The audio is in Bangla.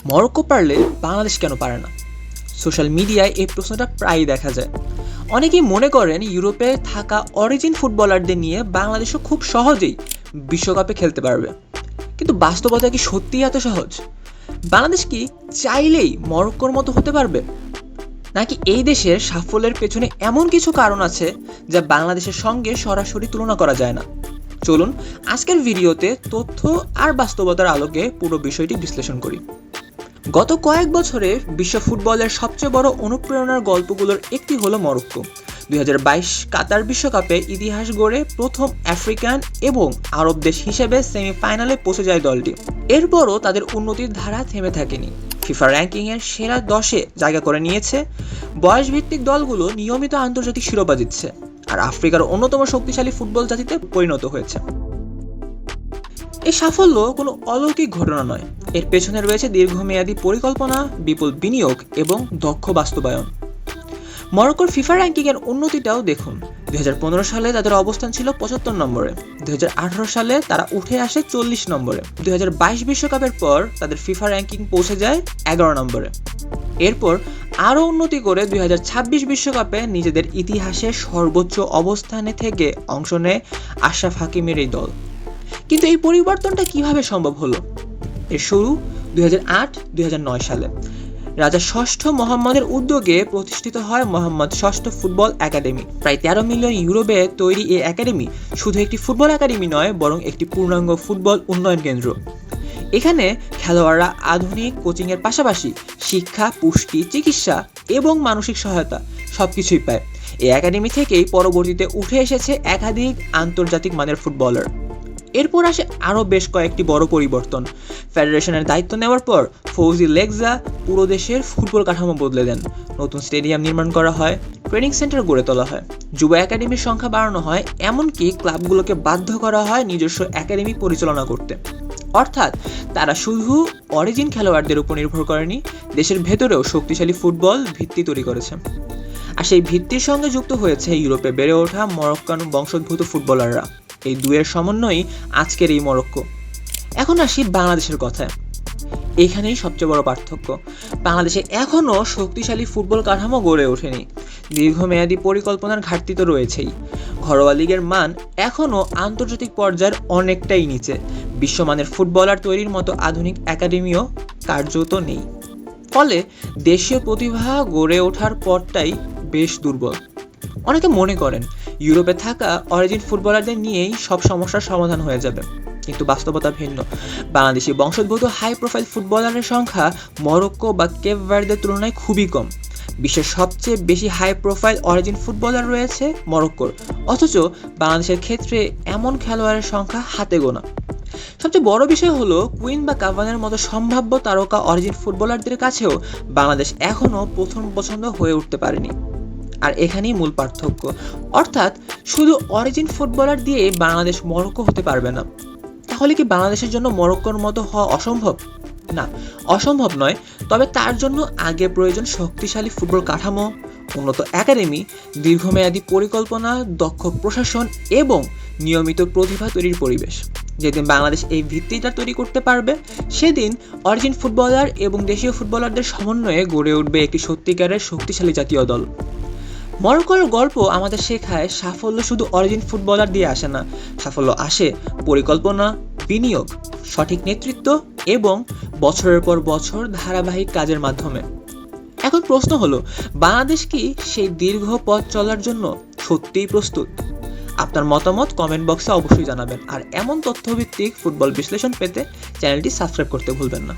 মরক্কো পারলে বাংলাদেশ কেন পারে না? সোশ্যাল মিডিয়ায় এই প্রশ্নটা প্রায়ই দেখা যায়। অনেকেই মনে করেন ইউরোপে থাকা অরিজিন ফুটবলারদের নিয়ে বাংলাদেশও খুব সহজেই বিশ্বকাপে খেলতে পারবে, কিন্তু বাস্তবতা কি সত্যিই এত সহজ? বাংলাদেশ কি চাইলেই মরক্কোর মতো হতে পারবে, নাকি এই দেশের সাফল্যের পেছনে এমন কিছু কারণ আছে যা বাংলাদেশের সঙ্গে সরাসরি তুলনা করা যায় না? চলুন আজকের ভিডিওতে তথ্য আর বাস্তবতার আলোকে পুরো বিষয়টি বিশ্লেষণ করি। গত কয়েক বছরে বিশ্ব ফুটবলের সবচেয়ে বড় অনুপ্রেরণার গল্পগুলোর একটি হলো মরক্কো। 2022 কাতার বিশ্বকাপে ইতিহাস গড়ে প্রথম আফ্রিকান এবং আরব দেশ হিসেবে সেমিফাইনালে পৌঁছে যায় দলটি। এরপরও তাদের উন্নতির ধারা থেমে থাকেনি। ফিফা র্যাঙ্কিংয়ের সেরা 10-এ জায়গা করে নিয়েছে, বয়সভিত্তিক দলগুলো নিয়মিত আন্তর্জাতিক শিরোপা জিতছে, আর আফ্রিকার অন্যতম শক্তিশালী ফুটবল জাতিতে পরিণত হয়েছে। এই সাফল্য কোনো অলৌকিক ঘটনা নয়, এর পেছনে রয়েছে দীর্ঘমেয়াদী পরিকল্পনা, বিপুল বিনিয়োগ এবং দক্ষ বাস্তবায়ন। মরক্কোর ফিফা র্যাঙ্কিংয়ের উন্নতিটাও দেখুন। 2015 সালে তাদের অবস্থান ছিল 75 নম্বরে, 2018 সালে তারা উঠে আসে 40 নম্বরে, 2022 বিশ্বকাপের পর তাদের ফিফা র্যাঙ্কিং পৌঁছে যায় 11 নম্বরে। এরপর আরও উন্নতি করে 2026 বিশ্বকাপে নিজেদের ইতিহাসের সর্বোচ্চ অবস্থানে থেকে অংশ নেয় আশরাফ হাকিমের এই দল। কিন্তু এই পরিবর্তনটা কিভাবে সম্ভব হলো? এর শুরু 2008-2009 সালে রাজা ষষ্ঠ মোহাম্মদের উদ্যোগে প্রতিষ্ঠিত হয় মোহাম্মদ ষষ্ঠ ফুটবল একাডেমি। প্রায় 13 মিলিয়ন ইউরো ব্যয়ে তৈরি এই একাডেমি শুধু একটি ফুটবল একাডেমি নয়, বরং একটি পূর্ণাঙ্গ ফুটবল উন্নয়ন কেন্দ্র। এখানে খেলোয়াড়রা আধুনিক কোচিংয়ের পাশাপাশি শিক্ষা, পুষ্টি, চিকিৎসা এবং মানসিক সহায়তা সবকিছুই পায়। এই একাডেমি থেকেই পরবর্তীতে উঠে এসেছে একাধিক আন্তর্জাতিক মানের ফুটবলার। এরপর আসে আরও বেশ কয়েকটি বড় পরিবর্তন। ফেডারেশনের দায়িত্ব নেওয়ার পর ফৌজি লেগজা পুরো দেশের ফুটবল কাঠামো বদলে দেন। নতুন স্টেডিয়াম নির্মাণ করা হয়, ট্রেনিং সেন্টার গড়ে তোলা হয়, যুব একাডেমির সংখ্যা বাড়ানো হয়, এমনকি ক্লাবগুলোকে বাধ্য করা হয় নিজস্ব একাডেমি পরিচালনা করতে। অর্থাৎ তারা শুধু অরিজিন খেলোয়াড়দের উপর নির্ভর করেনি, দেশের ভেতরেও শক্তিশালী ফুটবল ভিত্তি তৈরি করেছে। আর সেই ভিত্তির সঙ্গে যুক্ত হয়েছে ইউরোপে বেড়ে ওঠা মরক্কান বংশোদ্ভূত ফুটবলাররা। এই দুয়ের সমন্বয়ই আজকের এই মরক্কো। এখন আসি বাংলাদেশের কথায়। এখানেই সবচেয়ে বড় পার্থক্য। বাংলাদেশে এখনও শক্তিশালী ফুটবল কাঠামো গড়ে ওঠেনি, দীর্ঘমেয়াদী পরিকল্পনার ঘাটতি তো রয়েছেই। ঘরোয়া লিগের মান এখনও আন্তর্জাতিক পর্যায়ের অনেকটাই নিচে। বিশ্বমানের ফুটবলার তৈরির মতো আধুনিক একাডেমিও কার্যত নেই। ফলে দেশীয় প্রতিভা গড়ে ওঠার পথটাই বেশ দুর্বল। অনেকে মনে করেন ইউরোপে থাকা অরিজিন ফুটবলারদের নিয়েই সব সমস্যার সমাধান হয়ে যাবে, কিন্তু বাস্তবতা ভিন্ন। বাংলাদেশি বংশোদ্ভূত হাই প্রোফাইল ফুটবলারের সংখ্যা মরক্কো বা কেপ ভার্দের তুলনায় খুবই কম। বিশ্বের সবচেয়ে বেশি হাই প্রোফাইল অরিজিন ফুটবলার রয়েছে মরক্কোর, অথচ বাংলাদেশের ক্ষেত্রে এমন খেলোয়াড়ের সংখ্যা হাতে গোনা। সবচেয়ে বড় বিষয় হলো কুইন বা কাভানের মতো সম্ভাব্য তারকা অরিজিন ফুটবলারদের কাছেও বাংলাদেশ এখনও প্রথম পছন্দ হয়ে উঠতে পারেনি। আর এখানেই মূল পার্থক্য। অর্থাৎ শুধু অরিজিন ফুটবলার দিয়ে বাংলাদেশ মরক্কো হতে পারবে না। তাহলে কি বাংলাদেশের জন্য মরক্কোর মতো হওয়া অসম্ভব? না, অসম্ভব নয়। তবে তার জন্য আগে প্রয়োজন শক্তিশালী ফুটবল কাঠামো, উন্নত একাডেমি, দীর্ঘমেয়াদী পরিকল্পনা, দক্ষ প্রশাসন এবং নিয়মিত প্রতিভা তৈরির পরিবেশ। যেদিন বাংলাদেশ এই ভিত্তিটা তৈরি করতে পারবে, সেদিন অরিজিন ফুটবলার এবং দেশীয় ফুটবলারদের সমন্বয়ে গড়ে উঠবে একটি সত্যিকারের শক্তিশালী জাতীয় দল। মরক্কোর গল্প আমাদের শেখায় সাফল্য শুধু অরিজিন ফুটবলার দিয়ে আসে না। সাফল্য আসে পরিকল্পনা, বিনিয়োগ, সঠিক নেতৃত্ব এবং বছরের পর বছর ধারাবাহিক কাজের মাধ্যমে। এখন প্রশ্ন হলো, বাংলাদেশ কি সেই দীর্ঘ পথ চলার জন্য সত্যিই প্রস্তুত? আপনার মতামত কমেন্ট বক্সে অবশ্যই জানাবেন, আর এমন তথ্যভিত্তিক ফুটবল বিশ্লেষণ পেতে চ্যানেলটি সাবস্ক্রাইব করতে ভুলবেন না।